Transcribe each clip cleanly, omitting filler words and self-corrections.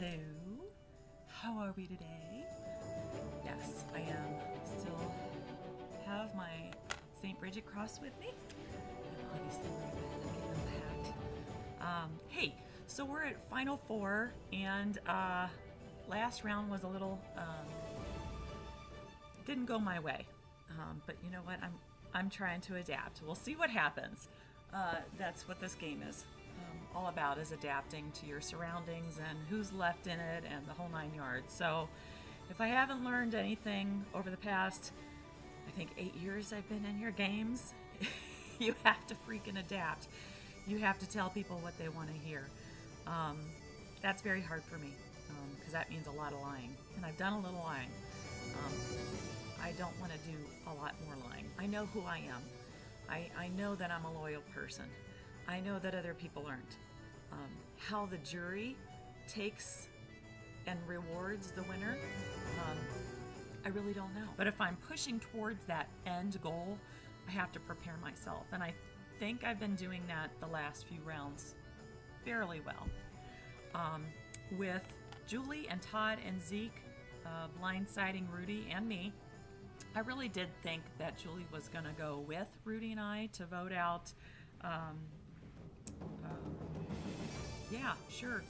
Hello, how are we today? Yes, I am still have my St. Bridget cross with me. And obviously we're getting them packed. Hey, so we're at Final Four, and last round was a little didn't go my way. But you know what? I'm trying to adapt. We'll see what happens. That's what this game is all about, is adapting to your surroundings and who's left in it and the whole 9 yards. So if I haven't learned anything over the past, I think 8 years I've been in your games, you have to freaking adapt. You have to tell people what they want to hear. That's very hard for me because that means a lot of lying, and I've done a little lying. I don't want to do a lot more lying. I know who I am. I know that I'm a loyal person. I know that other people aren't. How the jury takes and rewards the winner, I really don't know. But if I'm pushing towards that end goal, I have to prepare myself. And I think I've been doing that the last few rounds fairly well. With Julie and Todd and Zeke blindsiding Rudy and me, I really did think that Julie was going to go with Rudy and I to vote out,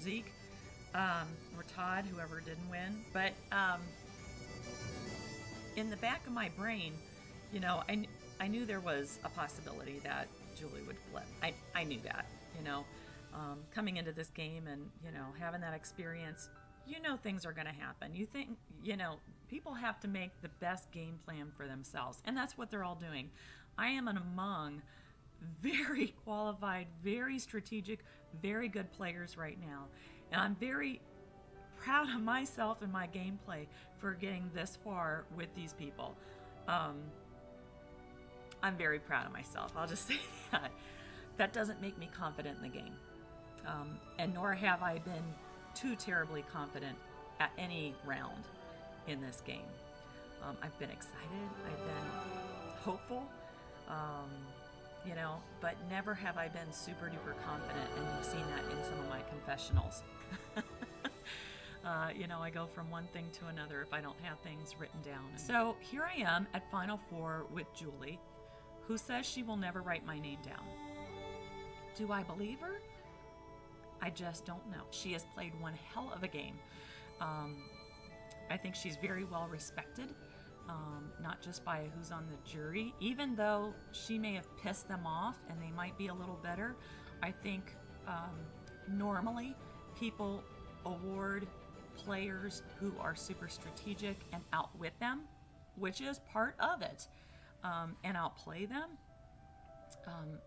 Zeke, or Todd, whoever didn't win. But in the back of my brain, I knew there was a possibility that Julie would flip. I knew that, coming into this game and, having that experience. Things are going to happen. You think, people have to make the best game plan for themselves. And that's what they're all doing. I am among very qualified, very strategic, very good players right now. And I'm very proud of myself and my gameplay for getting this far with these people. I'm very proud of myself. I'll just say that. That doesn't make me confident in the game. And nor have I been too terribly confident at any round in this game. I've been excited, I've been hopeful, but never have I been super duper confident, and you've seen that in some of my confessionals. I go from one thing to another if I don't have things written down. So here I am at Final Four with Julie, who says she will never write my name down. Do I believe her? I just don't know. She has played one hell of a game. I think she's very well respected, not just by who's on the jury. Even though she may have pissed them off and they might be a little better, I think normally people award players who are super strategic and outwit them, which is part of it, and outplay them.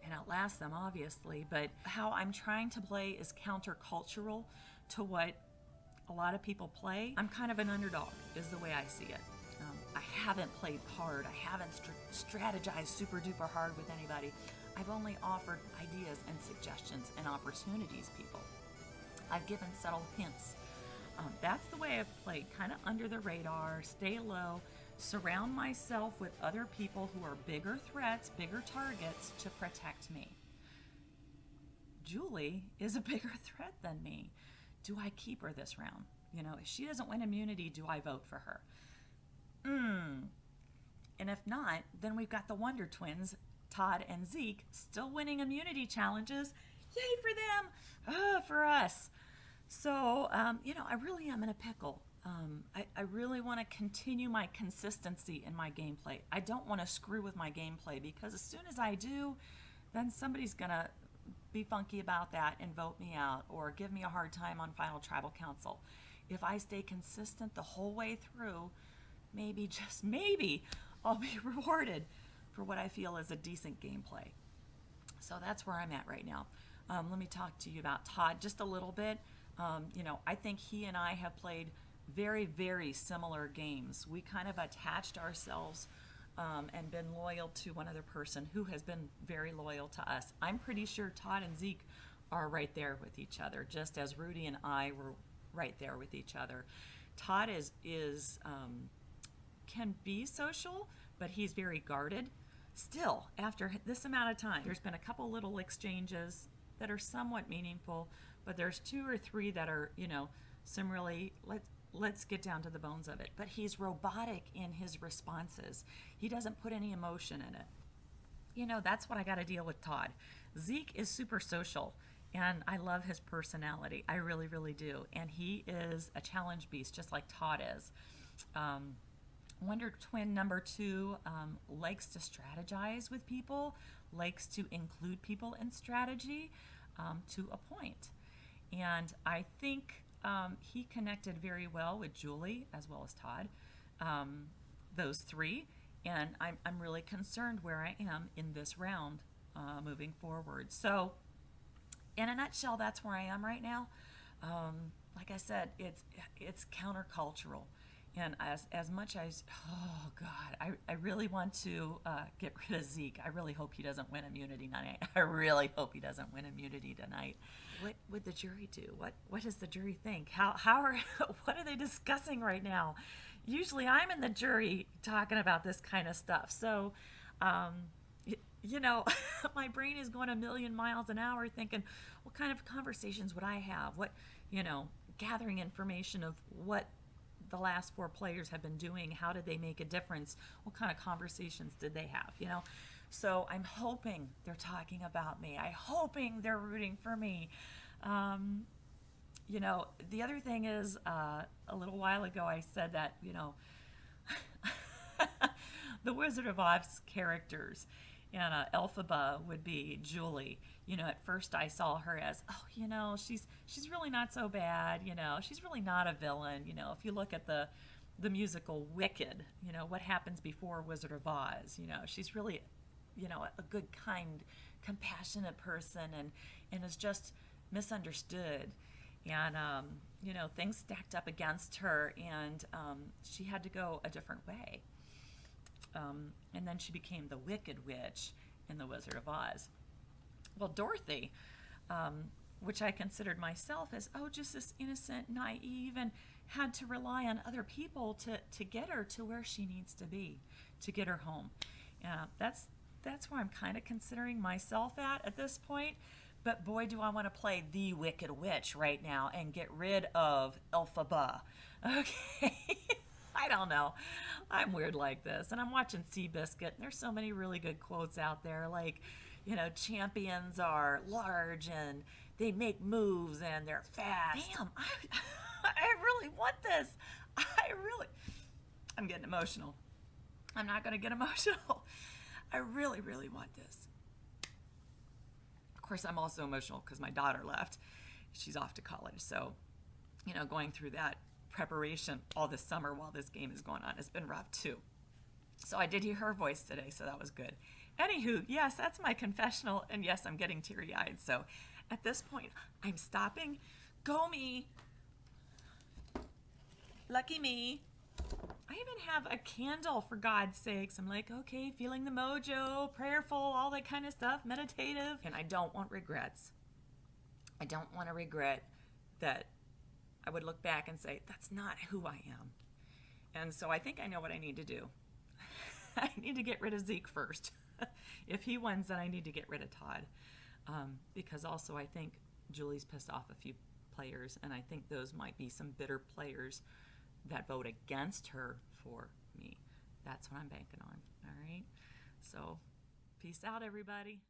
And outlast them, obviously, but how I'm trying to play is countercultural to what a lot of people play. I'm kind of an underdog, is the way I see it. I haven't played hard. I haven't strategized super duper hard with anybody. I've only offered ideas and suggestions and opportunities, people. I've given subtle hints. That's the way I've played, kind of under the radar, stay low, surround myself with other people who are bigger threats, bigger targets to protect me. Julie is a bigger threat than me. Do I keep her this round? If she doesn't win immunity, do I vote for her? And if not, then we've got the Wonder Twins, Todd and Zeke, still winning immunity challenges. Yay for them! For us. So, I really am in a pickle. I really want to continue my consistency in my gameplay. I don't want to screw with my gameplay, because as soon as I do, then somebody's going to be funky about that and vote me out or give me a hard time on Final Tribal Council. If I stay consistent the whole way through, maybe, just maybe, I'll be rewarded for what I feel is a decent gameplay. So that's where I'm at right now. Let me talk to you about Todd just a little bit. I think he and I have played very, very similar games. We kind of attached ourselves and been loyal to one other person who has been very loyal to us. I'm pretty sure Todd and Zeke are right there with each other, just as Rudy and I were right there with each other. Todd can be social, but he's very guarded. Still, after this amount of time, there's been a couple little exchanges that are somewhat meaningful, but there's 2 or 3 that are, some really, let's get down to the bones of it. But he's robotic in his responses. He doesn't put any emotion in it. You know, that's what I got to deal with Todd. Zeke is super social, and I love his personality. I really, really do. And he is a challenge beast, just like Todd is. Wonder Twin number 2 likes to strategize with people, likes to include people in strategy to a point. And I think he connected very well with Julie as well as Todd, those three. And I'm really concerned where I am in this round moving forward. So, in a nutshell, that's where I am right now. Like I said, it's countercultural. And as much as, oh God, I really want to get rid of Zeke. I really hope he doesn't win immunity tonight. I really hope he doesn't win immunity tonight. What would the jury do? What does the jury think? What are they discussing right now? Usually I'm in the jury talking about this kind of stuff. So, you know, my brain is going a million miles an hour thinking, what kind of conversations would I have? Gathering information of what the last 4 players have been doing. How did they make a difference? What kind of conversations did they have? So I'm hoping they're talking about me. I'm hoping they're rooting for me. The other thing is, a little while ago I said that, the Wizard of Oz characters and Elphaba would be Julie. At first I saw her as, she's really not so bad. She's really not a villain. If you look at the musical Wicked, what happens before Wizard of Oz, she's really, a good, kind, compassionate person and is just misunderstood. And, things stacked up against her, and she had to go a different way. And then she became the Wicked Witch in The Wizard of Oz. Well, Dorothy, which I considered myself as, just this innocent, naive, and had to rely on other people to get her to where she needs to be, to get her home. That's where I'm kind of considering myself at this point. But boy, do I want to play the Wicked Witch right now and get rid of Elphaba. Okay. I don't know. I'm weird like this. And I'm watching Seabiscuit, and there's so many really good quotes out there, like, champions are large and they make moves and they're fast. Damn, I really want this. I'm getting emotional. I'm not going to get emotional. I really, really want this. Of course, I'm also emotional because my daughter left. She's off to college. So, going through that preparation all this summer while this game is going on has been rough too. So I did hear her voice today, so that was good. Anywho, yes, that's my confessional, and yes, I'm getting teary-eyed. So at this point, I'm stopping. Go me. Lucky me. I even have a candle, for God's sakes. I'm like, okay, feeling the mojo, prayerful, all that kind of stuff, meditative. And I don't want regrets. I don't want to regret that I would look back and say, that's not who I am. And so I think I know what I need to do. I need to get rid of Zeke first. If he wins, then I need to get rid of Todd. Because also I think Julie's pissed off a few players, and I think those might be some bitter players that vote against her for me. That's what I'm banking on. All right? So, peace out, everybody.